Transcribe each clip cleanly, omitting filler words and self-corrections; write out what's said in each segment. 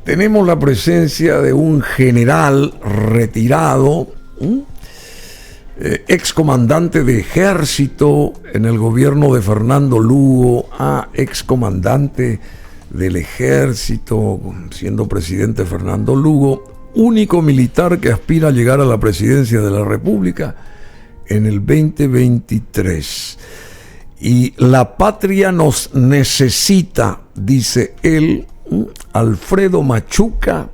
tenemos la presencia de un general retirado, excomandante de ejército en el gobierno de Fernando Lugo, excomandante del ejército, siendo presidente Fernando Lugo, único militar que aspira a llegar a la presidencia de la República en el 2023. Y la patria nos necesita, dice él, Alfredo Machuca,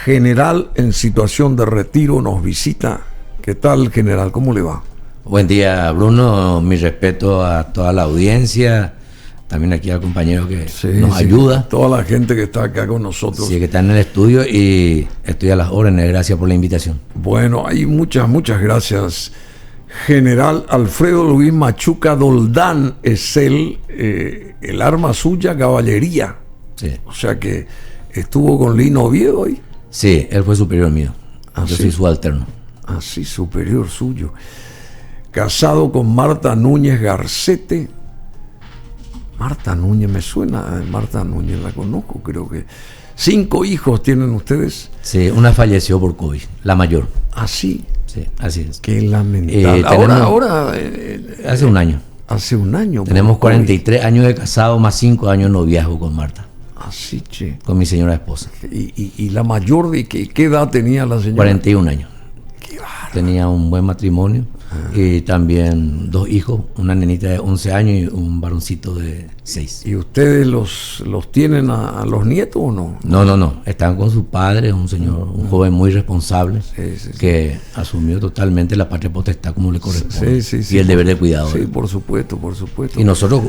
general en situación de retiro, nos visita. ¿Qué tal, general? ¿Cómo le va? Buen día, Bruno. Mi respeto a toda la audiencia, también aquí al compañero que nos ayuda. Toda la gente que está acá con nosotros. Sí, que está en el estudio y estoy a las órdenes. Gracias por la invitación. Bueno, hay muchas gracias. General Alfredo Luis Machuca Doldán es él, el arma suya, caballería. Sí. O sea que estuvo con Lino Oviedo ahí. Sí, él fue superior mío. Yo soy subalterno. Así, superior suyo. Casado con Marta Núñez Garcete. Marta Núñez, me suena, Marta Núñez la conozco, creo que. 5 hijos tienen ustedes. Sí, una falleció por COVID, la mayor. Así. Sí, así es. Qué lamentable. Ahora hace un año. Hace un año. Tenemos 43 años de casado más 5 años de noviazgo con Marta. Así, che. Con mi señora esposa. ¿Y la mayor de qué edad tenía la señora? 41 años. Qué bárbaro. Tenía un buen matrimonio. Y también 2 hijos, una nenita de 11 años y un varoncito de 6. ¿Y ustedes los tienen a los nietos o no? No, están con su padre, un señor, un joven muy responsable, que asumió totalmente la patria potestad como le corresponde, y el deber de cuidado. Sí, por supuesto. Y nosotros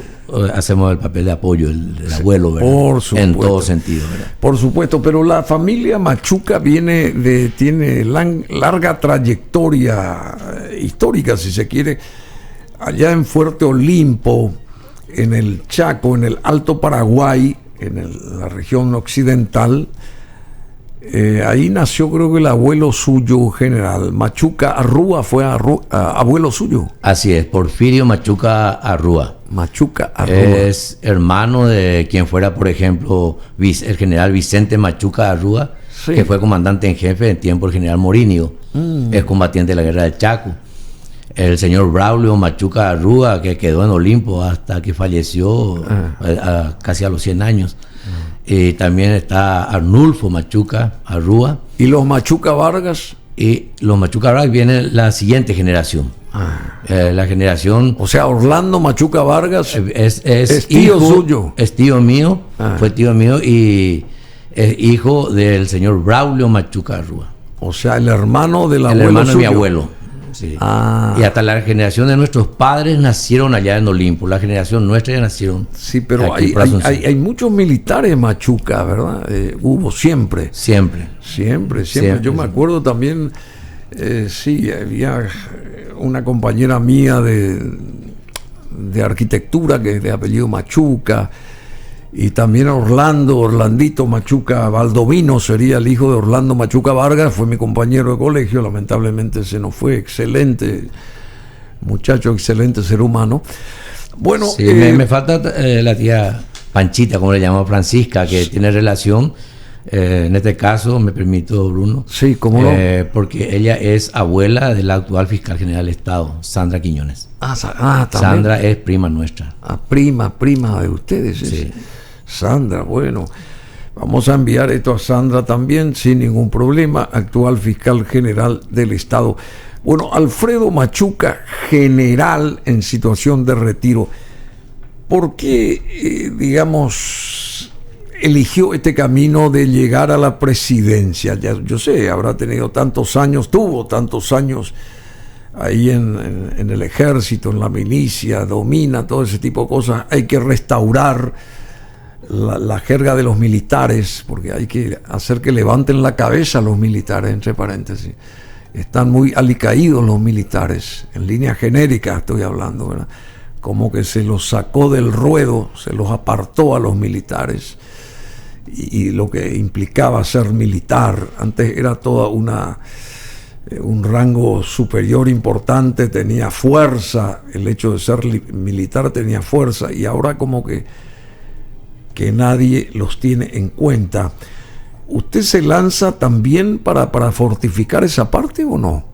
hacemos el papel de apoyo, el abuelo, ¿verdad? Por supuesto. En todo sentido, ¿verdad? Por supuesto, pero la familia Machuca tiene larga trayectoria histórica, si se quiere, allá en Fuerte Olimpo, en el Chaco, en el Alto Paraguay, la región occidental. Ahí nació, creo que el abuelo suyo, general Machuca Arrúa, fue abuelo suyo. Así es, Porfirio Machuca Arrúa. Machuca Arrúa. Es hermano de quien fuera, por ejemplo, el general Vicente Machuca Arrúa, que fue comandante en jefe en tiempo del general Morínigo, es combatiente de la guerra del Chaco. El señor Braulio Machuca Arrúa, que quedó en Olimpo hasta que falleció casi a los 100 años. Y también está Arnulfo Machuca Arrúa. ¿Y los Machuca Vargas? Y los Machuca Vargas viene la siguiente generación. La generación... O sea, Orlando Machuca Vargas es tío suyo. Es tío mío, fue tío mío y es hijo del señor Braulio Machuca Arrúa. O sea, el hermano del abuelo. El hermano suyo. de mi abuelo. Sí. Y hasta la generación de nuestros padres nacieron allá en Olimpo. La generación nuestra ya nacieron. Sí, pero hay muchos militares Machuca, ¿verdad? Hubo siempre. Siempre. Yo me acuerdo también, había una compañera mía de arquitectura que es de apellido Machuca. Y también Orlandito Machuca Baldovino sería el hijo de Orlando Machuca Vargas, fue mi compañero de colegio, lamentablemente se nos fue, excelente muchacho, excelente ser humano. Bueno, sí, me falta la tía Panchita, como le llamamos, Francisca, que tiene relación, en este caso, me permito, Bruno. Sí, ¿cómo no? Porque ella es abuela de la actual fiscal general del Estado, Sandra Quiñones. También. Sandra es prima nuestra. Prima de ustedes. Sí. Sandra, bueno, vamos a enviar esto a Sandra también sin ningún problema, actual fiscal general del Estado. Bueno, Alfredo Machuca, general en situación de retiro. ¿Por qué, eligió este camino de llegar a la presidencia? Ya, yo sé, tuvo tantos años ahí en el ejército, en la milicia, domina todo ese tipo de cosas. Hay que restaurar la jerga de los militares, porque hay que hacer que levanten la cabeza los militares, entre paréntesis. Están muy alicaídos los militares, en línea genérica estoy hablando, ¿verdad? Como que se los sacó del ruedo, se los apartó a los militares, y lo que implicaba ser militar. Antes era toda un rango superior importante, tenía fuerza, el hecho de ser militar tenía fuerza, y ahora como que nadie los tiene en cuenta. ¿usted se lanza también para fortificar esa parte o no?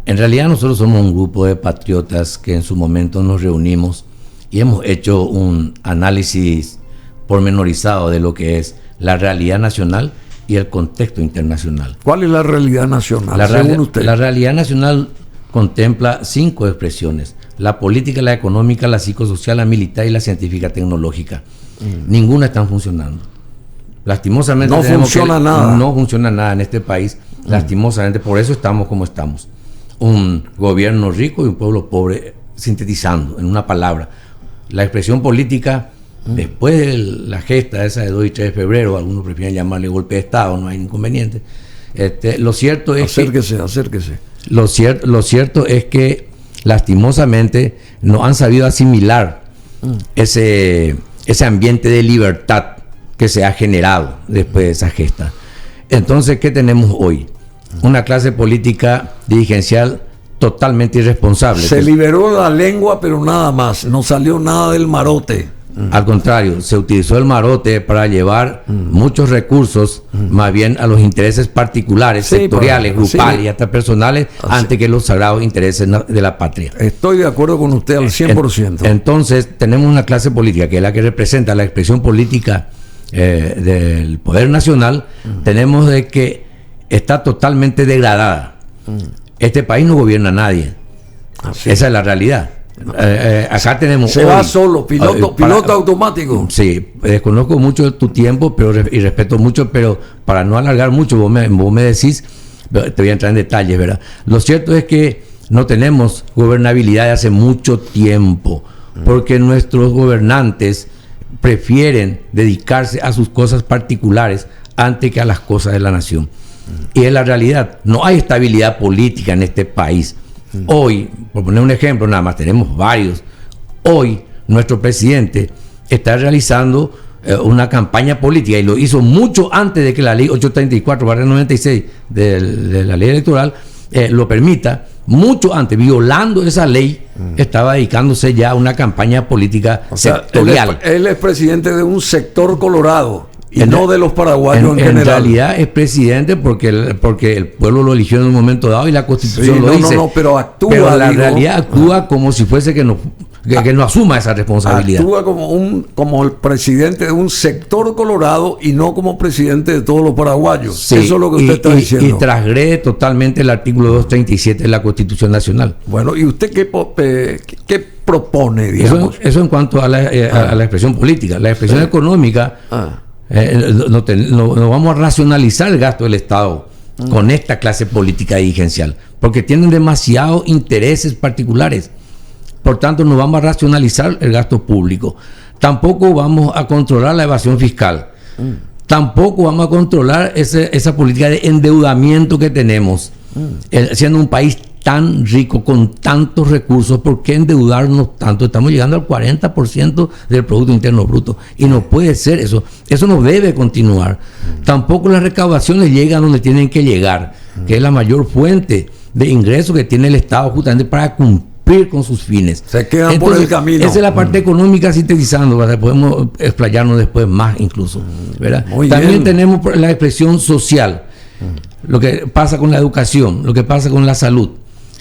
En realidad nosotros somos un grupo de patriotas que en su momento nos reunimos y hemos hecho un análisis pormenorizado de lo que es la realidad nacional y el contexto internacional. ¿Cuál es la realidad nacional, según usted? La realidad nacional contempla 5 expresiones: la política, la económica, la psicosocial, la militar y la científica tecnológica. Ninguna están funcionando. Lastimosamente no funciona nada. No funciona nada en este país. Lastimosamente, por eso estamos como estamos. Un gobierno rico y un pueblo pobre, sintetizando en una palabra. La expresión política, después de la gesta esa de 2 y 3 de febrero, algunos prefieren llamarle golpe de Estado, no hay inconveniente. Lo cierto es acérquese. Lo cierto es que lastimosamente no han sabido asimilar ese ambiente de libertad que se ha generado después de esa gesta. Entonces, ¿qué tenemos hoy? Una clase política dirigencial totalmente irresponsable. Se liberó la lengua, pero nada más, no salió nada del marote. Al contrario, se utilizó el marote para llevar muchos recursos más bien a los intereses particulares, sectoriales, grupales y hasta personales, antes que los sagrados intereses de la patria. Estoy de acuerdo con usted al 100%. Entonces, tenemos una clase política que es la que representa la expresión política del poder nacional. Tenemos de que está totalmente degradada. Este país no gobierna nadie. Esa es la realidad. Acá tenemos... Se va solo, piloto automático. Sí, desconozco mucho de tu tiempo y respeto mucho, pero para no alargar mucho, vos me decís, te voy a entrar en detalles, ¿verdad? Lo cierto es que no tenemos gobernabilidad de hace mucho tiempo, porque nuestros gobernantes prefieren dedicarse a sus cosas particulares antes que a las cosas de la nación. Y es la realidad. No hay estabilidad política en este país. Hoy, por poner un ejemplo nada más, tenemos varios. Hoy nuestro presidente está realizando una campaña política, y lo hizo mucho antes de que la ley 834/96 de la ley electoral lo permita. Mucho antes, violando esa ley, estaba dedicándose ya a una campaña política sectorial. Él es presidente de un sector colorado y no de los paraguayos en general. En realidad es presidente porque el pueblo lo eligió en un momento dado y la Constitución lo dice. Pero actúa. Pero la realidad actúa como si fuese que no asuma esa responsabilidad. Actúa como el presidente de un sector colorado y no como presidente de todos los paraguayos. Sí, eso es lo que usted está diciendo. Y transgrede totalmente el artículo 237 de la Constitución Nacional. Bueno, ¿y usted qué propone, digamos? Eso en cuanto a la expresión política. La expresión económica... No vamos a racionalizar el gasto del Estado con esta clase política dirigencial, porque tienen demasiados intereses particulares. Por tanto, no vamos a racionalizar el gasto público. Tampoco vamos a controlar la evasión fiscal. Tampoco vamos a controlar esa política de endeudamiento que tenemos. Siendo un país tan rico, con tantos recursos, ¿por qué endeudarnos tanto? Estamos llegando al 40% del Producto Interno Bruto y no puede ser eso. Eso no debe continuar. Tampoco las recaudaciones llegan donde tienen que llegar, que es la mayor fuente de ingresos que tiene el Estado justamente para cumplir con sus fines. Se quedan por el camino. Esa es la parte económica, sintetizando, ¿verdad? Podemos explayarnos después más incluso, ¿verdad? También tenemos la expresión social, lo que pasa con la educación, lo que pasa con la salud,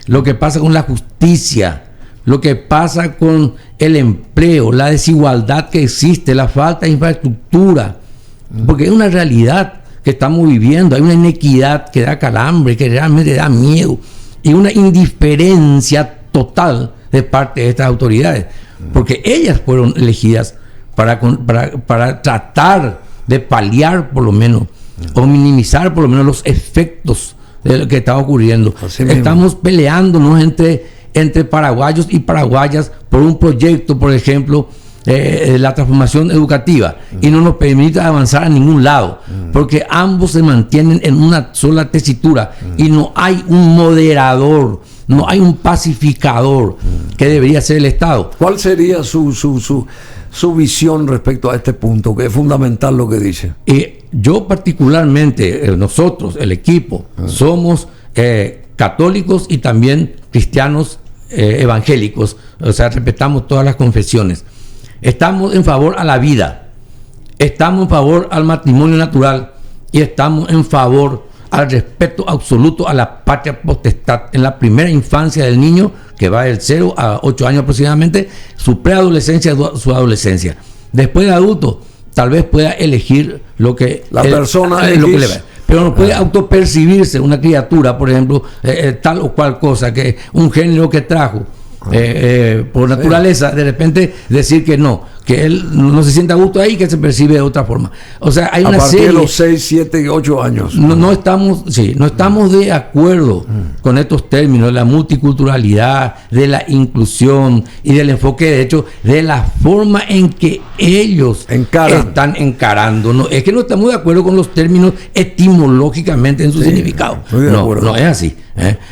lo que pasa con la justicia, lo que pasa con el empleo, la desigualdad que existe, la falta de infraestructura, porque es una realidad que estamos viviendo. Hay una inequidad que da calambre, que realmente da miedo, y una indiferencia total de parte de estas autoridades, porque ellas fueron elegidas para tratar de paliar por lo menos, o minimizar por lo menos los efectos de lo que está ocurriendo. Estamos peleándonos entre paraguayos y paraguayas por un proyecto, por ejemplo, la transformación educativa, y no nos permite avanzar a ningún lado, porque ambos se mantienen en una sola tesitura y no hay un moderador, no hay un pacificador que debería ser el Estado. ¿Cuál sería su visión respecto a este punto, que es fundamental lo que dice? Yo particularmente, nosotros, el equipo, somos católicos y también cristianos evangélicos, o sea, respetamos todas las confesiones. Estamos en favor a la vida, estamos en favor al matrimonio natural, y estamos en favor al respeto absoluto a la patria potestad en la primera infancia del niño, que va del 0 a 8 años aproximadamente, su preadolescencia, su adolescencia. Después de adulto, tal vez pueda elegir lo que la persona lo que le va, pero no puede autopercibirse una criatura, por ejemplo, tal o cual cosa, que un género que trajo por naturaleza, de repente decir que no, que él no se sienta a gusto ahí, que se percibe de otra forma. O sea, hay una serie. A partir de los 6, 7 y 8 años. No estamos de acuerdo con estos términos de la multiculturalidad, de la inclusión y del enfoque, de hecho, de la forma en que ellos están encarando. No, es que no estamos de acuerdo con los términos etimológicamente en su significado. No es así,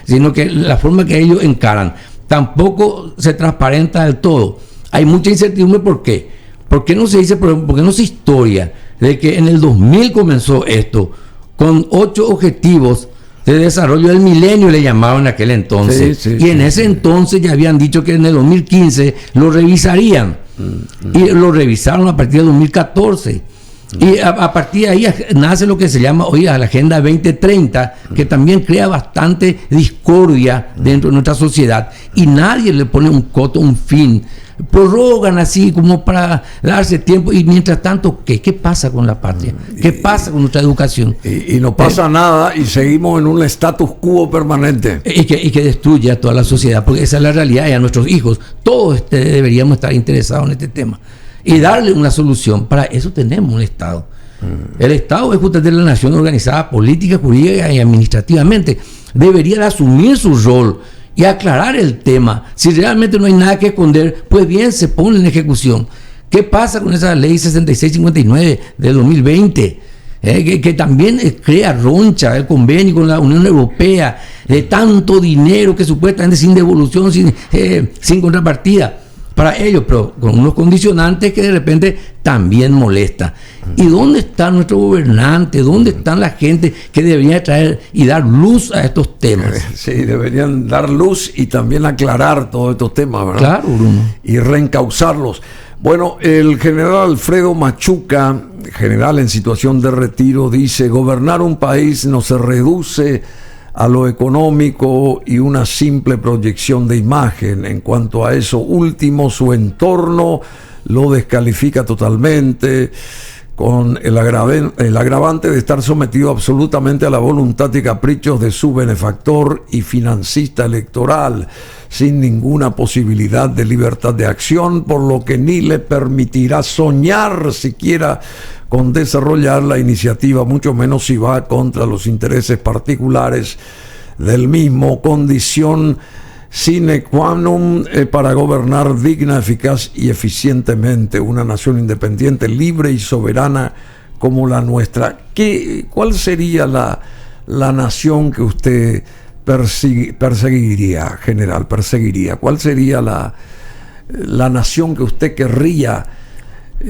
sino que la forma que ellos encaran tampoco se transparenta del todo. Hay mucha incertidumbre. ¿Por qué? ¿Por qué no se dice, por qué no se historia de que en el 2000 comenzó esto con 8 objetivos de desarrollo del milenio, le llamaban en aquel entonces, y en ese entonces ya habían dicho que en el 2015 lo revisarían, y lo revisaron a partir del 2014. Y a partir de ahí nace lo que se llama hoy la Agenda 2030, que también crea bastante discordia dentro de nuestra sociedad, y nadie le pone un coto, un fin. Prorrogan así como para darse tiempo, y mientras tanto, ¿qué pasa con la patria? ¿Qué pasa con nuestra educación? Y no pasa nada, y seguimos en un status quo permanente. Y que destruye a toda la sociedad, porque esa es la realidad, y a nuestros hijos. Todos deberíamos estar interesados en este tema y darle una solución. Para eso tenemos un Estado. El Estado es justamente la nación organizada política, jurídica y administrativamente. Debería de asumir su rol y aclarar el tema. Si realmente no hay nada que esconder, pues bien, se pone en ejecución. ¿Qué pasa con esa ley 6659 de 2020? Que también crea roncha el convenio con la Unión Europea, de tanto dinero que supuestamente sin devolución, sin contrapartida para ellos, pero con unos condicionantes que de repente también molesta. ¿Y dónde está nuestro gobernante? ¿Dónde están la gente que debería traer y dar luz a estos temas? Sí, deberían dar luz y también aclarar todos estos temas, ¿verdad? Claro, Bruno. Y reencauzarlos. Bueno, el general Alfredo Machuca, general en situación de retiro, dice: gobernar un país no se reduce a lo económico y una simple proyección de imagen. En cuanto a eso último, su entorno lo descalifica totalmente, con el agravante de estar sometido absolutamente a la voluntad y caprichos de su benefactor y financista electoral, sin ninguna posibilidad de libertad de acción, por lo que ni le permitirá soñar siquiera con desarrollar la iniciativa, mucho menos si va contra los intereses particulares del mismo, condición sine qua non para gobernar digna, eficaz y eficientemente una nación independiente, libre y soberana como la nuestra. ¿Cuál sería la nación que usted perseguiría, general? ¿Cuál sería la nación que usted querría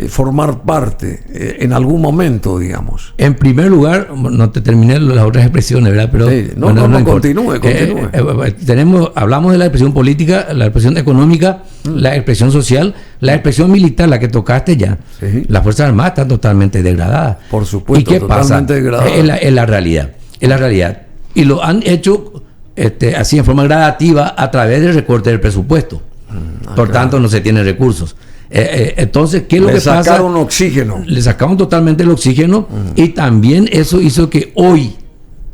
formar parte en algún momento, digamos? En primer lugar, no te terminé las otras expresiones, ¿verdad? Pero sí, continúe. Hablamos de la expresión política, la expresión económica, la expresión social, la expresión militar, la que tocaste ya. Sí. Las Fuerzas Armadas están totalmente degradadas. Por supuesto. ¿Y qué pasa? Es la realidad. Y lo han hecho así en forma gradativa a través del recorte del presupuesto. Por tanto, no se tienen recursos. Entonces, ¿qué es lo que pasa? Le sacaron oxígeno. Le sacaron totalmente el oxígeno, y también eso hizo que hoy,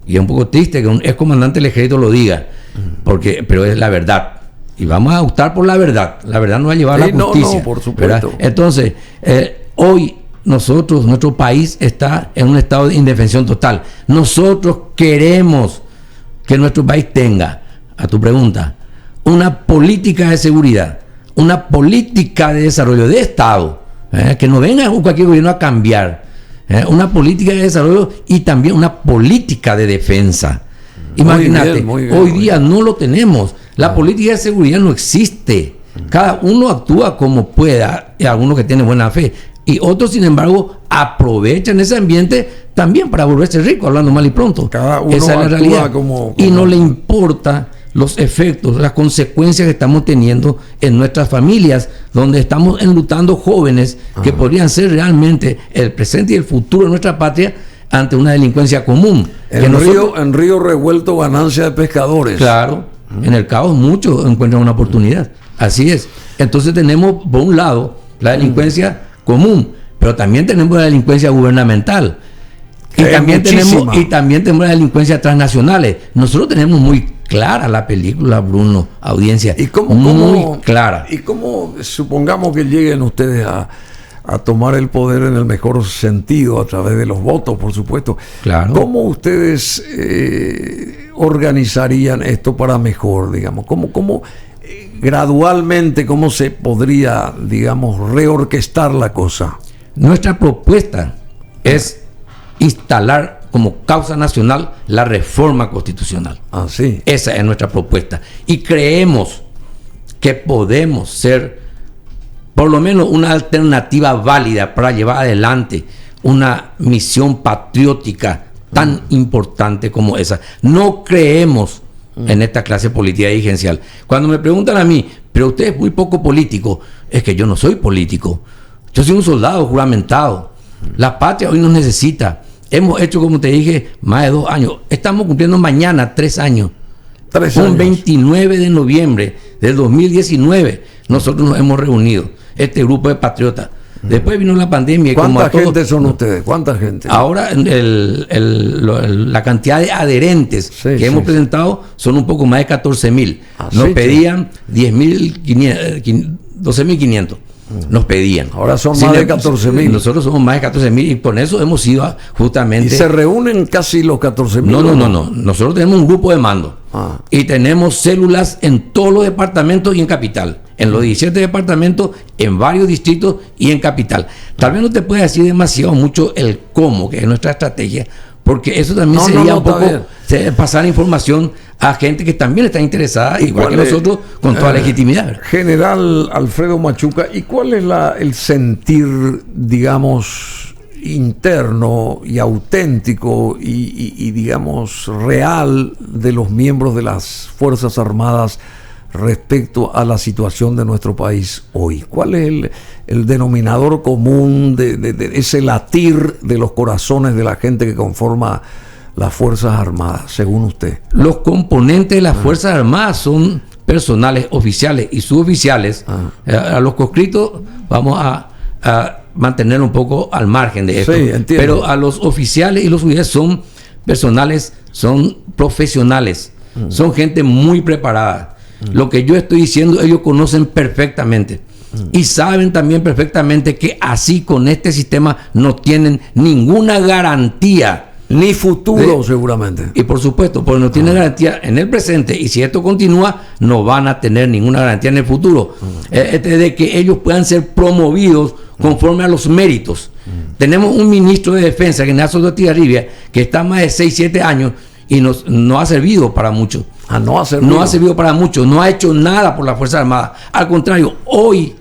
y es un poco triste que un ex comandante del ejército lo diga, pero es la verdad, y vamos a optar por la verdad. La verdad nos va a llevar a la justicia. No, por supuesto. ¿Verdad? Entonces, hoy nuestro país está en un estado de indefensión total. Nosotros queremos que nuestro país tenga, a tu pregunta, una política de seguridad, una política de desarrollo de Estado, que no venga cualquier gobierno a cambiar, una política de desarrollo y también una política de defensa. Imagínate, hoy día no lo tenemos. La política de seguridad no existe. Cada uno actúa como pueda, y algunos que tienen buena fe, y otros, sin embargo, aprovechan ese ambiente también para volverse rico, hablando mal y pronto. Cada uno esa es la realidad. Y no le como... importa los efectos, las consecuencias que estamos teniendo en nuestras familias, donde estamos enlutando jóvenes que podrían ser realmente el presente y el futuro de nuestra patria, ante una delincuencia común. En Río Revuelto, ganancia de pescadores. Claro, en el caos muchos encuentran una oportunidad. Así es. Entonces tenemos, por un lado, la delincuencia común, pero también tenemos la delincuencia gubernamental. Y también tenemos la delincuencia transnacionales. Nosotros tenemos muy clara la película, Bruno, audiencia. ¿Y muy clara? ¿Y cómo, supongamos que lleguen ustedes a tomar el poder en el mejor sentido, a través de los votos, por supuesto? Claro. ¿Cómo ustedes organizarían esto para mejor, digamos? ¿Cómo gradualmente, cómo se podría, digamos, reorquestar la cosa? Nuestra propuesta es instalar como causa nacional la reforma constitucional. Ah, sí. Esa es nuestra propuesta. Y creemos que podemos ser por lo menos una alternativa válida para llevar adelante una misión patriótica tan importante como esa. No creemos en esta clase política dirigencial. Cuando me preguntan a mí, pero usted es muy poco político, es que yo no soy político. Yo soy un soldado juramentado. La patria hoy nos necesita. Hemos hecho, como te dije, más de 2 años. Estamos cumpliendo mañana 3 años. 3 años. Un 29 de noviembre del 2019 nosotros nos hemos reunido, este grupo de patriotas. Después vino la pandemia. ¿Cuánta gente son ustedes? ¿Cuánta gente? Ahora la cantidad de adherentes que hemos presentado son un poco más de 14.000. Nos pedían 12.500. Nos pedían. Ahora son más de 14.000. Nosotros somos más de 14.000 y con eso hemos ido justamente. ¿Y se reúnen casi los 14.000? No. Nosotros tenemos un grupo de mando y tenemos células en todos los departamentos y en capital. En los 17 departamentos, en varios distritos y en capital. Tal vez no te pueda decir demasiado mucho el cómo, que es nuestra estrategia, porque eso también sería un poco pasar información a gente que también está interesada, igual que nosotros, con toda legitimidad. General Alfredo Machuca, ¿y cuál es el sentir, digamos, interno y auténtico y digamos, real de los miembros de las Fuerzas Armadas respecto a la situación de nuestro país hoy? ¿Cuál es el denominador común de ese latir de los corazones de la gente que conforma las Fuerzas Armadas, según usted? Los componentes de las Fuerzas Armadas son personales, oficiales y suboficiales. A los conscriptos vamos a mantener un poco al margen de esto. Sí, entiendo. Pero a los oficiales y los suboficiales son personales, son profesionales, son gente muy preparada. Lo que yo estoy diciendo ellos conocen perfectamente y saben también perfectamente que así con este sistema no tienen ninguna garantía ni futuro seguramente, y por supuesto porque no tienen garantía en el presente, y si esto continúa no van a tener ninguna garantía en el futuro de que ellos puedan ser promovidos conforme a los méritos. Tenemos un ministro de defensa, general Soto Estigarribia, que está más de 6-7 años y no ha servido para mucho. No ha servido para mucho, no ha hecho nada por la Fuerza Armada. Al contrario, hoy,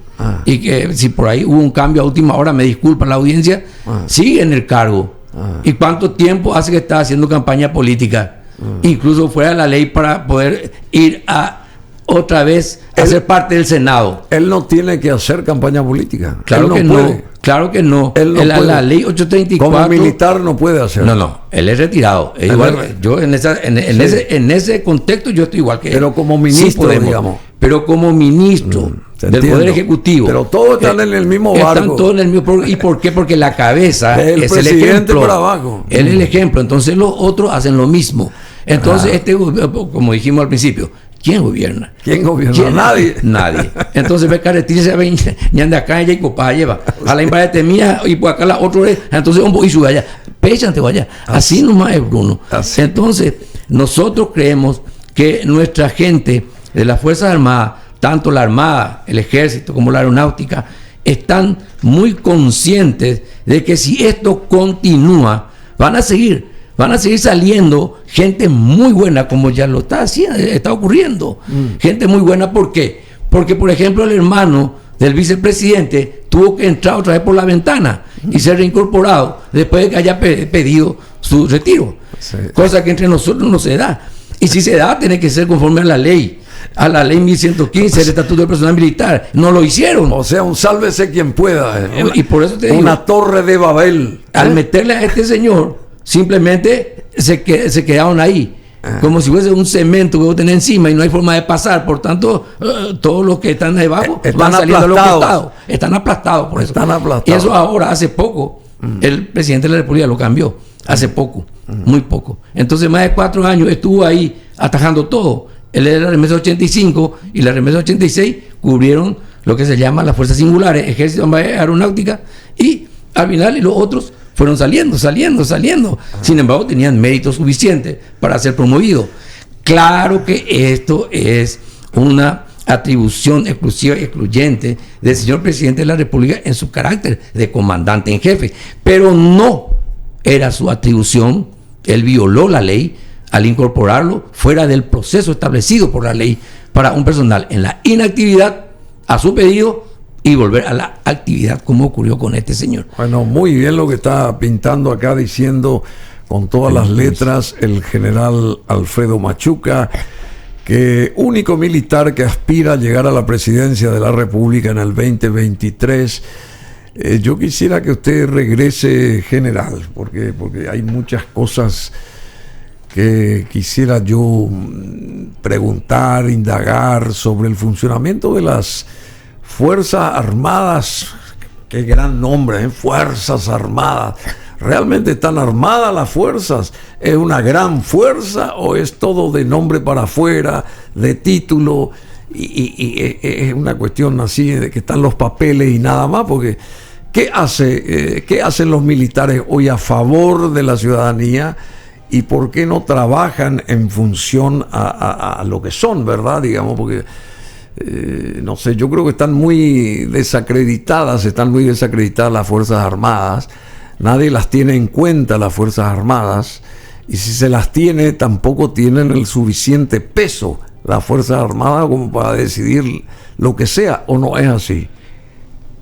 y que si por ahí hubo un cambio a última hora, me disculpa la audiencia, sigue en el cargo. ¿Y cuánto tiempo hace que está haciendo campaña política? Incluso fuera de la ley para poder ir otra vez a ser parte del Senado. Él no tiene que hacer campaña política. Claro que no. Claro que no. La ley 834. Como militar no puede hacerlo. No. Él es retirado. Es igual, yo en ese contexto yo estoy igual que él. Pero como ministro, digamos. Pero como ministro del Poder Ejecutivo. Pero todos están en el mismo barco. Están todos en el mismo. ¿Y por qué? Porque la cabeza es el ejemplo. Para abajo. Él es el ejemplo. Entonces los otros hacen lo mismo. Entonces como dijimos al principio, ¿quién gobierna? ¿Quién gobierna? Nadie. Entonces ve carretilla se ve ñande acá y copa lleva. A la imparete mía y por acá la otra vez. Entonces y sube allá. Péchante vaya. Así nomás es, Bruno. Entonces, nosotros creemos que nuestra gente de las Fuerzas Armadas, tanto la Armada, el Ejército como la Aeronáutica, están muy conscientes de que si esto continúa, van a seguir saliendo gente muy buena, como ya lo está ocurriendo. Gente muy buena, ¿por qué? Porque, por ejemplo, el hermano del vicepresidente tuvo que entrar otra vez por la ventana y ser reincorporado después de que haya pedido su retiro. Sí. Cosa que entre nosotros no se da. Y si se da, tiene que ser conforme a la ley 1115, el Estatuto del Personal Militar. No lo hicieron. O sea, un sálvese quien pueda. Y por eso te digo, una torre de Babel. Al meterle a este señor simplemente se quedaron ahí. Como si fuese un cemento que vos tenés encima y no hay forma de pasar. Por tanto, todos los que están debajo van saliendo a los costados. Están aplastados por eso. Y eso ahora, hace poco, el presidente de la República lo cambió. Hace poco, muy poco. Entonces, más de 4 años estuvo ahí atajando todo. Él era la remesa 85 y la remesa 86 cubrieron lo que se llama las fuerzas singulares, Ejército de Aeronáutica, y al final los otros fueron saliendo. Sin embargo, tenían méritos suficientes para ser promovidos. Claro que esto es una atribución exclusiva y excluyente del señor presidente de la República en su carácter de comandante en jefe, pero no era su atribución. Él violó la ley al incorporarlo fuera del proceso establecido por la ley para un personal en la inactividad a su pedido y volver a la actividad, como ocurrió con este señor. Bueno, muy bien lo que está pintando acá, diciendo con todas las letras el general Alfredo Machuca, que único militar que aspira a llegar a la presidencia de la República en el 2023. Yo quisiera que usted regrese, general, porque hay muchas cosas que quisiera yo preguntar, indagar sobre el funcionamiento de las Fuerzas Armadas. Qué gran nombre, ¿eh? Fuerzas Armadas. ¿Realmente están armadas las fuerzas? ¿Es una gran fuerza o es todo de nombre para afuera, de título? Y es una cuestión así de que están los papeles y nada más, porque ¿qué hacen los militares hoy a favor de la ciudadanía? ¿Y por qué no trabajan en función a lo que son, verdad? Digamos, porque no sé, yo creo que están muy desacreditadas las Fuerzas Armadas. Nadie las tiene en cuenta, las Fuerzas Armadas, y si se las tiene, tampoco tienen el suficiente peso las Fuerzas Armadas como para decidir lo que sea, ¿o no es así?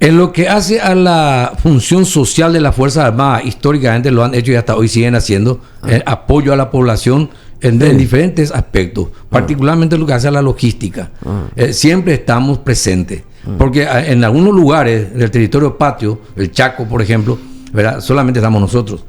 En lo que hace a la función social de las Fuerzas Armadas, históricamente lo han hecho y hasta hoy siguen haciendo, apoyo a la población en diferentes aspectos, particularmente lo que hace a la logística. Siempre estamos presentes, porque en algunos lugares del territorio patrio, el Chaco, por ejemplo, ¿verdad?, solamente estamos nosotros.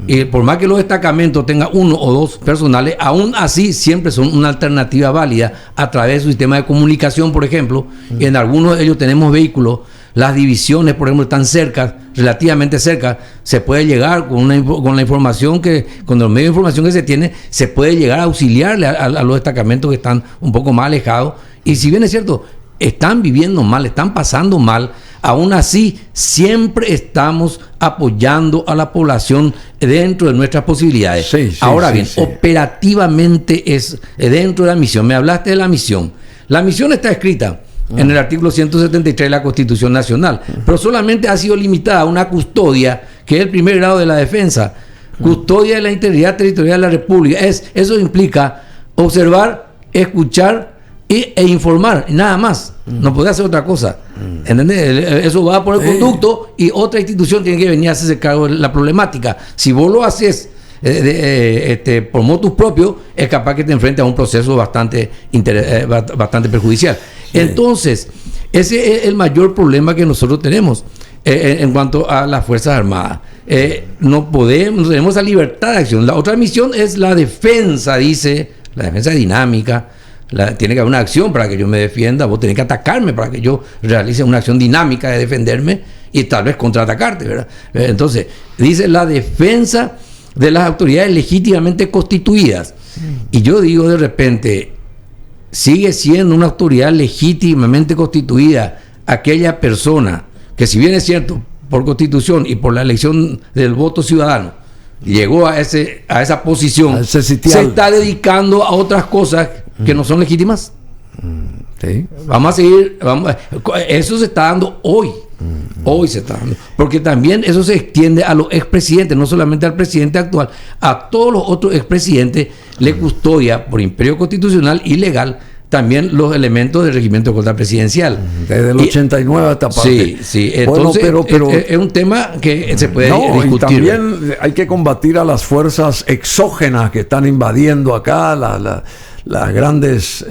Y por más que los destacamentos tengan 1 o 2 personales, aún así siempre son una alternativa válida a través de su sistema de comunicación, por ejemplo. Y en algunos de ellos tenemos vehículos. Las divisiones, por ejemplo, están cerca, relativamente cerca. Se puede llegar con la información con los medios de información que se tiene, se puede llegar a auxiliarle a los destacamentos que están un poco más alejados. Y si bien es cierto, están viviendo mal, están pasando mal, aún así siempre estamos apoyando a la población dentro de nuestras posibilidades. Ahora bien, operativamente es dentro de la misión. Me hablaste de la misión. La misión está escrita en el artículo 173 de la Constitución Nacional, pero solamente ha sido limitada a una custodia, que es el primer grado de la defensa, custodia de la integridad territorial de la República. Eso implica observar, escuchar e informar, nada más. No puede hacer otra cosa. ¿Entendés? Eso va por el conducto y otra institución tiene que venir a hacerse cargo de la problemática. Si vos lo haces por motus propio, es capaz que te enfrentes a un proceso bastante perjudicial. Entonces, ese es el mayor problema que nosotros tenemos en cuanto a las Fuerzas Armadas. No tenemos esa libertad de acción. La otra misión es la defensa, dice, la defensa dinámica. Tiene que haber una acción para que yo me defienda, vos tenés que atacarme para que yo realice una acción dinámica de defenderme y tal vez contraatacarte, ¿verdad? Entonces, dice la defensa de las autoridades legítimamente constituidas. Y yo digo, de repente, sigue siendo una autoridad legítimamente constituida aquella persona que, si bien es cierto, por constitución y por la elección del voto ciudadano, llegó a esa posición, se está dedicando a otras cosas que no son legítimas. Sí. Vamos a seguir, eso se está dando hoy. Hoy se está dando, porque también eso se extiende a los expresidentes, no solamente al presidente actual, a todos los otros expresidentes le custodia por imperio constitucional y legal también los elementos del regimiento de control presidencial. Desde el 89 hasta parte. Sí. Entonces, pero es un tema que se puede discutir. Y también hay que combatir a las fuerzas exógenas que están invadiendo acá, las grandes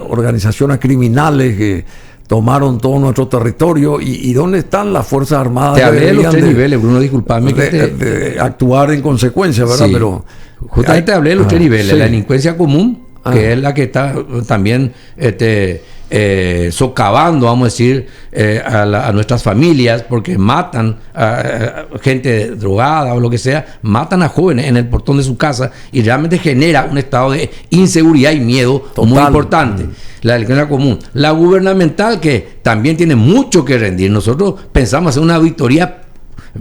organizaciones criminales que tomaron todo nuestro territorio. ¿Y dónde están las Fuerzas Armadas? Te hablé de los tres niveles, Bruno, disculpame. De actuar en consecuencia, ¿verdad? Sí. Pero justamente hablé de los tres niveles. Sí. La delincuencia común, que es la que está también socavando, vamos a decir, a nuestras familias, porque matan a gente drogada o lo que sea, matan a jóvenes en el portón de su casa y realmente genera un estado de inseguridad y miedo muy importante. La delincuencia común. La gubernamental, que también tiene mucho que rendir. Nosotros pensamos hacer una auditoría,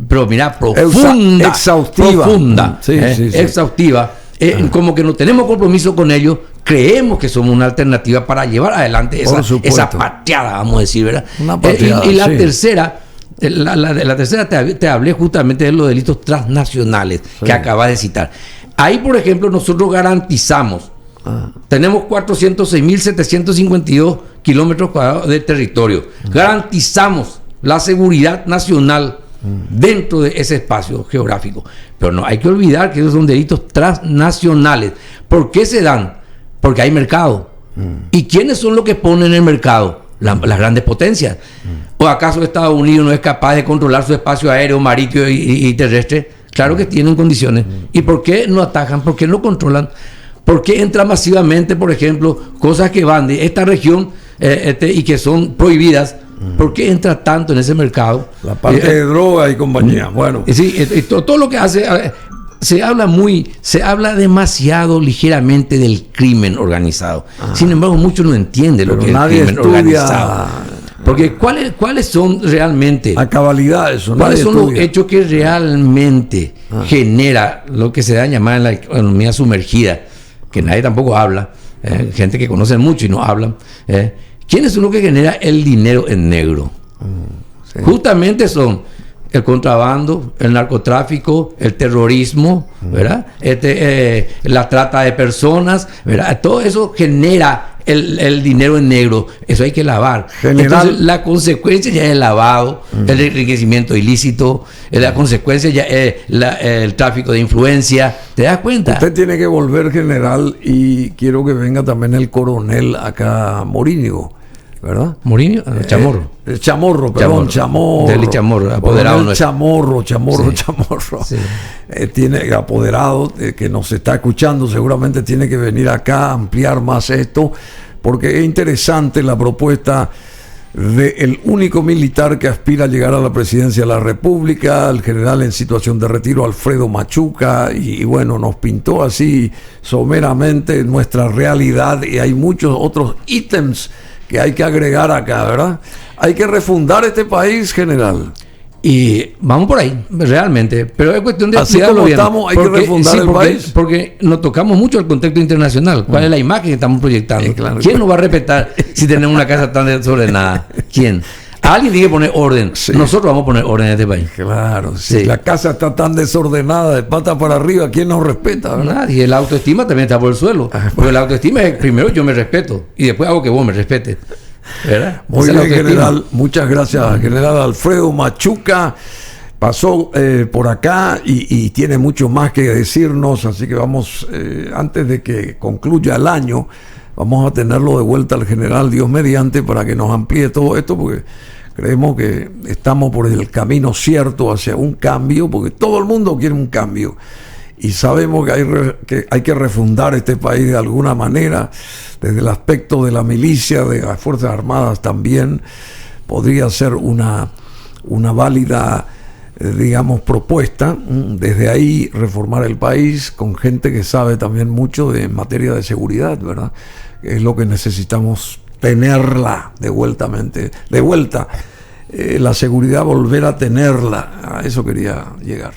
pero mira, profunda, exhaustiva. Profunda, sí. exhaustiva. Como que no tenemos compromiso con ellos, creemos que somos una alternativa para llevar adelante esa pateada, vamos a decir, ¿verdad? Una pateada, y la tercera, la tercera te hablé justamente de los delitos transnacionales que acabas de citar. Ahí, por ejemplo, nosotros garantizamos, tenemos 406.752 kilómetros cuadrados de territorio, garantizamos la seguridad nacional dentro de ese espacio geográfico. Pero no hay que olvidar que esos son delitos transnacionales. ¿Por qué se dan? Porque hay mercado. ¿Y quiénes son los que ponen el mercado? Las grandes potencias. ¿O acaso Estados Unidos no es capaz de controlar su espacio aéreo, marítimo y terrestre? Claro que tienen condiciones. ¿Y por qué no atajan? ¿Por qué no controlan? ¿Por qué entran masivamente, por ejemplo, cosas que van de esta región y que son prohibidas? ¿Por qué entra tanto en ese mercado? La parte de droga y compañía. Bueno. Sí, todo lo que hace, se habla demasiado ligeramente del crimen organizado. Sin embargo, muchos no entienden lo que es el crimen organizado. Porque ¿cuáles son realmente a cabalidad eso? ¿Cuáles son los hechos que realmente genera lo que se da a llamar en la economía sumergida? Que nadie tampoco habla. Gente que conoce mucho y no hablan. ¿Quiénes son los que genera el dinero en negro? Sí. Justamente son el contrabando, el narcotráfico, el terrorismo, ¿verdad? La trata de personas, ¿verdad? Todo eso genera el dinero en negro. Eso hay que lavar. Entonces, la consecuencia ya es el lavado, el enriquecimiento ilícito, la consecuencia ya es el tráfico de influencia. ¿Te das cuenta? Usted tiene que volver, general, y quiero que venga también el coronel acá, Morínigo, ¿verdad? Morínigo, Chamorro. Chamorro. Del Chamorro, apoderado. No, Chamorro. Sí. Tiene apoderado que nos está escuchando, seguramente tiene que venir acá a ampliar más esto, porque es interesante la propuesta del único militar que aspira a llegar a la presidencia de la República, el general en situación de retiro, Alfredo Machuca, y bueno, nos pintó así someramente nuestra realidad, y hay muchos otros ítems que hay que agregar acá, ¿verdad? Hay que refundar este país, general. Y vamos por ahí, realmente. Pero es cuestión de así como estamos, hay que refundar el país. Porque nos tocamos mucho el contexto internacional. ¿Cuál es la imagen que estamos proyectando? Claro. ¿Quién nos va a respetar si tenemos una casa tan desordenada? ¿Quién? Alguien tiene que poner orden. Sí. Nosotros vamos a poner orden en este país. Claro, si la casa está tan desordenada, de patas para arriba, ¿quién nos respeta? ¿Verdad? Nadie. La autoestima también está por el suelo. Porque la autoestima es primero yo me respeto y después hago que vos me respetes. ¿Verdad? Muy bien, general. Muchas gracias, general Alfredo Machuca. Pasó por acá y tiene mucho más que decirnos, así que vamos, antes de que concluya el año, vamos a tenerlo de vuelta al general, Dios mediante, para que nos amplíe todo esto, porque creemos que estamos por el camino cierto hacia un cambio, porque todo el mundo quiere un cambio. Y sabemos que hay que refundar este país de alguna manera, desde el aspecto de la milicia, de las Fuerzas Armadas también. Podría ser una válida, digamos, propuesta. Desde ahí reformar el país con gente que sabe también mucho en materia de seguridad, ¿verdad? Es lo que necesitamos, tenerla de vuelta. La seguridad, volver a tenerla. A eso quería llegar.